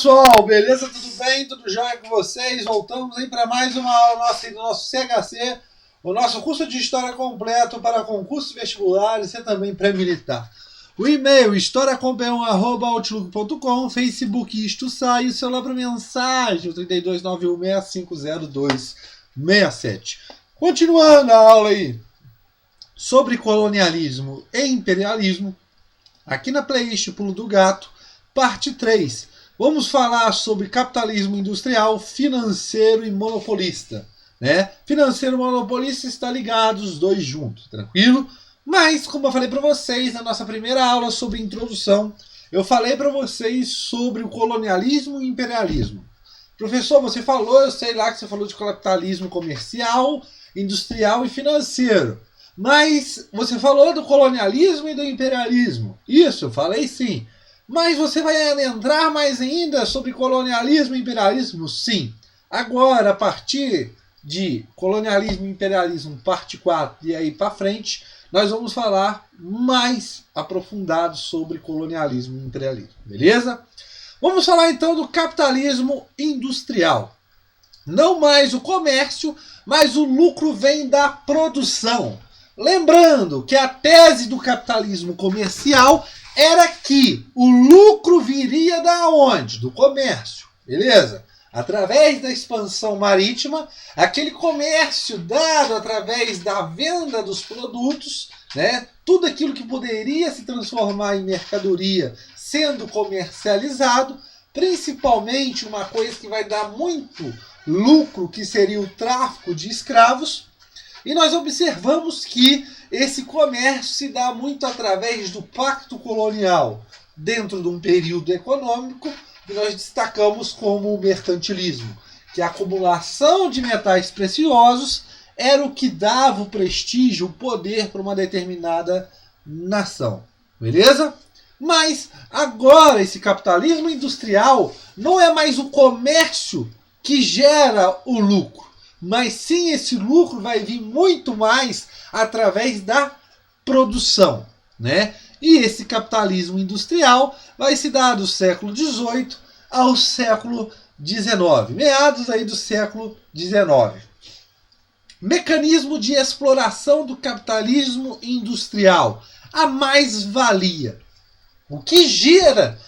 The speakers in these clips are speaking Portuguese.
Pessoal, beleza? Tudo bem? Tudo jóia com vocês? Voltamos aí para mais uma aula nossa do nosso CHC, o nosso curso de História completo para concursos vestibulares e também pré-militar. O e-mail historiacompanhão@outlook.com, Facebook Isto Sai, o celular para mensagem, o 3291650267. Continuando a aula aí sobre colonialismo e imperialismo, aqui na playlist Pulo do Gato, parte 3. Vamos falar sobre capitalismo industrial, financeiro e monopolista. Né? Financeiro e monopolista está ligado os dois juntos, tranquilo? Mas, como eu falei para vocês na nossa primeira aula sobre introdução, eu falei para vocês sobre o colonialismo e imperialismo. Professor, você falou, eu sei lá que você falou de capitalismo comercial, industrial e financeiro. Mas você falou do colonialismo e do imperialismo. Isso, eu falei sim. Mas você vai adentrar mais ainda sobre colonialismo e imperialismo? Sim. Agora, a partir de colonialismo e imperialismo, parte 4, e aí para frente, nós vamos falar mais aprofundado sobre colonialismo e imperialismo. Beleza? Vamos falar então do capitalismo industrial. Não mais o comércio, mas o lucro vem da produção. Lembrando que a tese do capitalismo comercial era que o lucro viria da onde? Do comércio, beleza? Através da expansão marítima, aquele comércio dado através da venda dos produtos, né? Tudo aquilo que poderia se transformar em mercadoria sendo comercializado, principalmente uma coisa que vai dar muito lucro, que seria o tráfico de escravos. E nós observamos que esse comércio se dá muito através do pacto colonial, dentro de um período econômico que nós destacamos como o mercantilismo, que a acumulação de metais preciosos era o que dava o prestígio, o poder para uma determinada nação. Beleza? Mas agora esse capitalismo industrial não é mais o comércio que gera o lucro, mas sim esse lucro vai vir muito mais através da produção, né? E esse capitalismo industrial vai se dar do século XVIII ao século XIX, meados aí do século XIX. Mecanismo de exploração do capitalismo industrial, a mais-valia. O que gera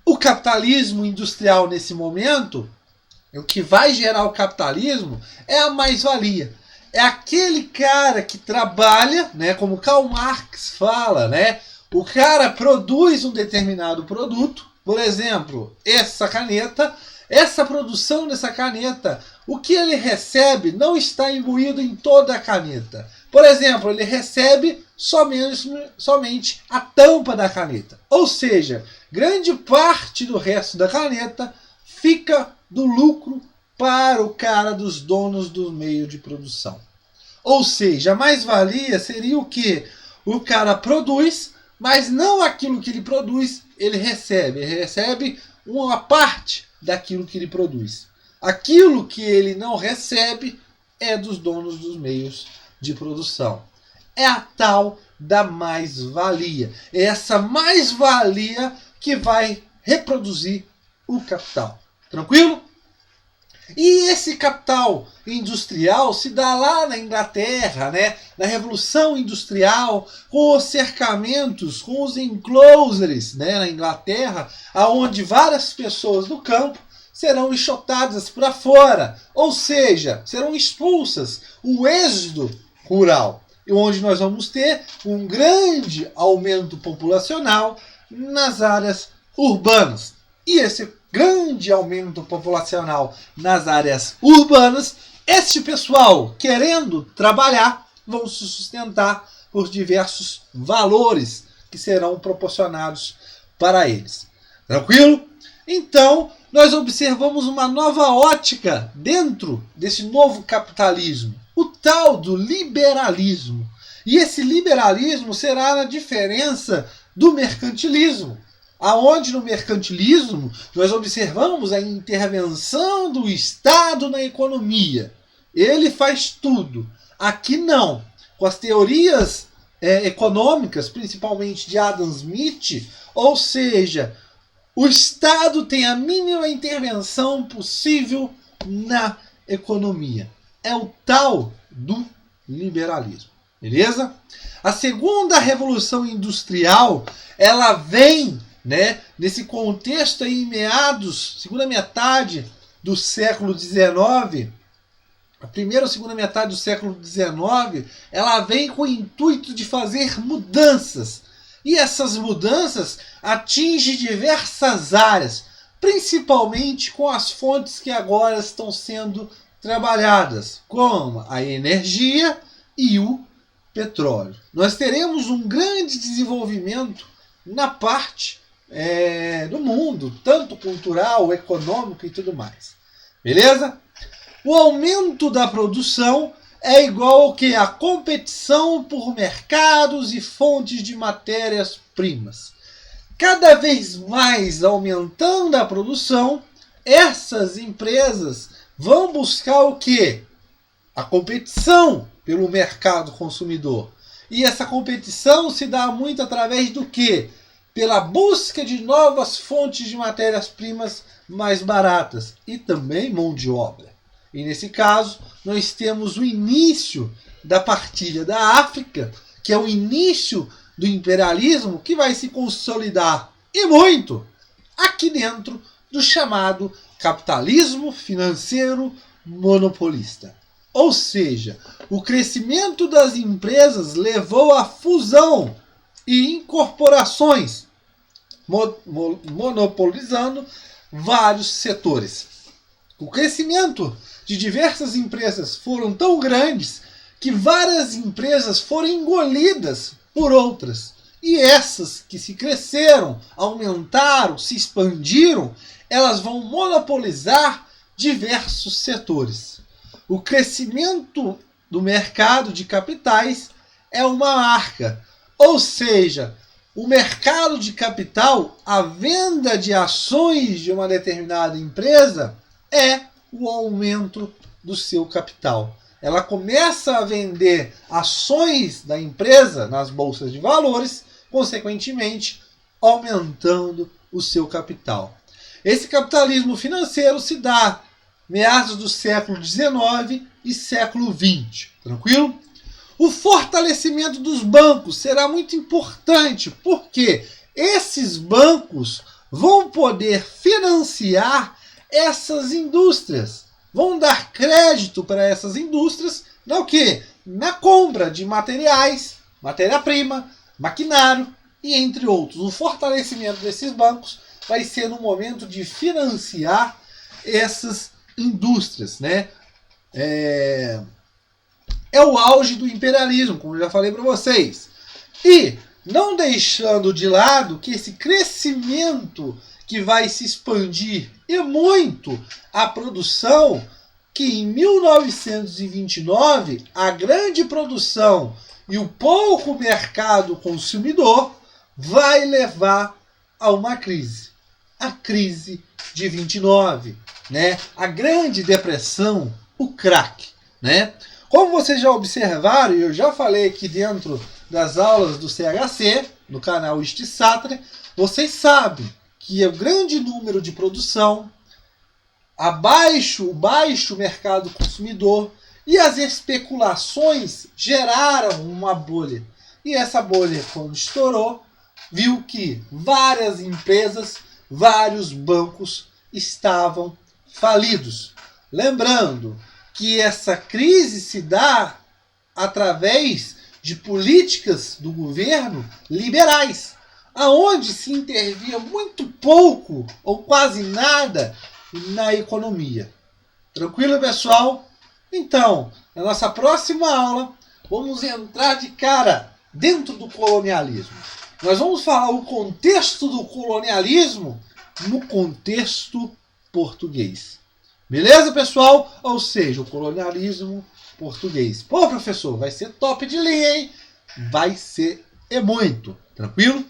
o capitalismo industrial nesse momento, o que vai gerar o capitalismo, é a mais-valia. É aquele cara que trabalha, né, como Karl Marx fala, né, o cara produz um determinado produto, por exemplo, essa caneta, essa produção dessa caneta, o que ele recebe não está imbuído em toda a caneta. Por exemplo, ele recebe somente a tampa da caneta. Ou seja, grande parte do resto da caneta fica do lucro para o cara dos donos do meio de produção. Ou seja, a mais-valia seria o que? O cara produz, mas não aquilo que ele produz, ele recebe. Ele recebe uma parte daquilo que ele produz. Aquilo que ele não recebe é dos donos dos meios de produção. É a tal da mais-valia. É essa mais-valia que vai reproduzir o capital. Tranquilo? E esse capital industrial se dá lá na Inglaterra, né? Na Revolução Industrial, com os cercamentos, com os enclosures, né? Na Inglaterra, onde várias pessoas do campo serão enxotadas para fora, ou seja, serão expulsas, o êxodo rural, onde nós vamos ter um grande aumento populacional nas áreas urbanas. E esse grande aumento populacional nas áreas urbanas, este pessoal, querendo trabalhar, vão se sustentar por diversos valores que serão proporcionados para eles. Tranquilo? Então, nós observamos uma nova ótica dentro desse novo capitalismo, o tal do liberalismo. E esse liberalismo será na diferença do mercantilismo, aonde no mercantilismo nós observamos a intervenção do Estado na economia. Ele faz tudo. Aqui não. Com as teorias econômicas, principalmente de Adam Smith, ou seja, o Estado tem a mínima intervenção possível na economia. É o tal do liberalismo. Beleza? A segunda revolução industrial, ela vem, né, nesse contexto aí, segunda metade do século XIX, a primeira ou segunda metade do século XIX, ela vem com o intuito de fazer mudanças. E essas mudanças atingem diversas áreas, principalmente com as fontes que agora estão sendo trabalhadas, como a energia e o petróleo. Nós teremos um grande desenvolvimento na parte do mundo, tanto cultural, econômico e tudo mais. Beleza? O aumento da produção é igual ao que? A competição por mercados e fontes de matérias-primas. Cada vez mais aumentando a produção, essas empresas vão buscar o quê? A competição pelo mercado consumidor. E essa competição se dá muito através do quê? Pela busca de novas fontes de matérias-primas mais baratas e também mão de obra. E nesse caso, nós temos o início da partilha da África, que é o início do imperialismo, que vai se consolidar, e muito, aqui dentro do chamado capitalismo financeiro monopolista. Ou seja, o crescimento das empresas levou à fusão e incorporações, monopolizando vários setores. O crescimento de diversas empresas foram tão grandes que várias empresas foram engolidas por outras. E essas que se cresceram, aumentaram, se expandiram, elas vão monopolizar diversos setores. O crescimento do mercado de capitais é uma marca, ou seja, o mercado de capital, a venda de ações de uma determinada empresa é o aumento do seu capital. Ela começa a vender ações da empresa nas bolsas de valores, consequentemente aumentando o seu capital. Esse capitalismo financeiro se dá meados do século XIX e século XX. Tranquilo? O fortalecimento dos bancos será muito importante, porque esses bancos vão poder financiar essas indústrias, vão dar crédito para essas indústrias no quê? Na compra de materiais, matéria-prima, maquinário e entre outros. O fortalecimento desses bancos vai ser no momento de financiar essas indústrias, né? É o auge do imperialismo, como eu já falei para vocês. E não deixando de lado que esse crescimento que vai se expandir e muito a produção, que em 1929 a grande produção e o pouco mercado consumidor vai levar a uma crise. A crise de 29, né? A Grande Depressão, o crack, né? Como vocês já observaram, e eu já falei aqui dentro das aulas do CHC, no canal Isti Satra, vocês sabem que o grande número de produção, o baixo mercado consumidor e as especulações geraram uma bolha. E essa bolha, quando estourou, viu que várias empresas, vários bancos estavam falidos. Lembrando que essa crise se dá através de políticas do governo liberais, aonde se intervia muito pouco ou quase nada na economia. Tranquilo, pessoal? Então, na nossa próxima aula, vamos entrar de cara dentro do colonialismo. Nós vamos falar o contexto do colonialismo no contexto português. Beleza, pessoal? Ou seja, o colonialismo português. Pô, professor, vai ser top de linha, hein? Vai ser muito. Tranquilo?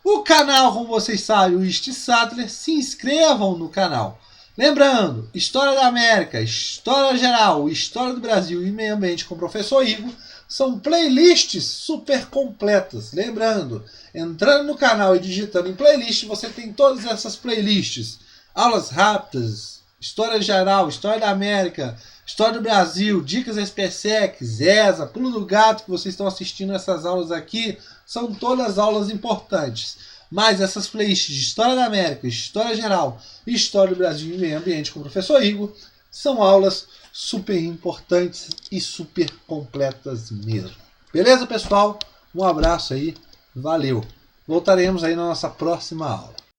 O canal, como vocês sabem, o Isti Sattler, se inscrevam no canal. Lembrando, História da América, História Geral, História do Brasil e Meio Ambiente com o professor Igor são playlists super completas. Lembrando, entrando no canal e digitando em playlist, você tem todas essas playlists. Aulas rápidas, história geral, história da América, história do Brasil, dicas SPSEC, ZESA, Pulo do Gato, que vocês estão assistindo essas aulas aqui, são todas aulas importantes. Mas essas playlists de história da América, história geral, história do Brasil e meio ambiente com o professor Igor, são aulas super importantes e super completas mesmo. Beleza, pessoal? Um abraço aí, valeu! Voltaremos aí na nossa próxima aula.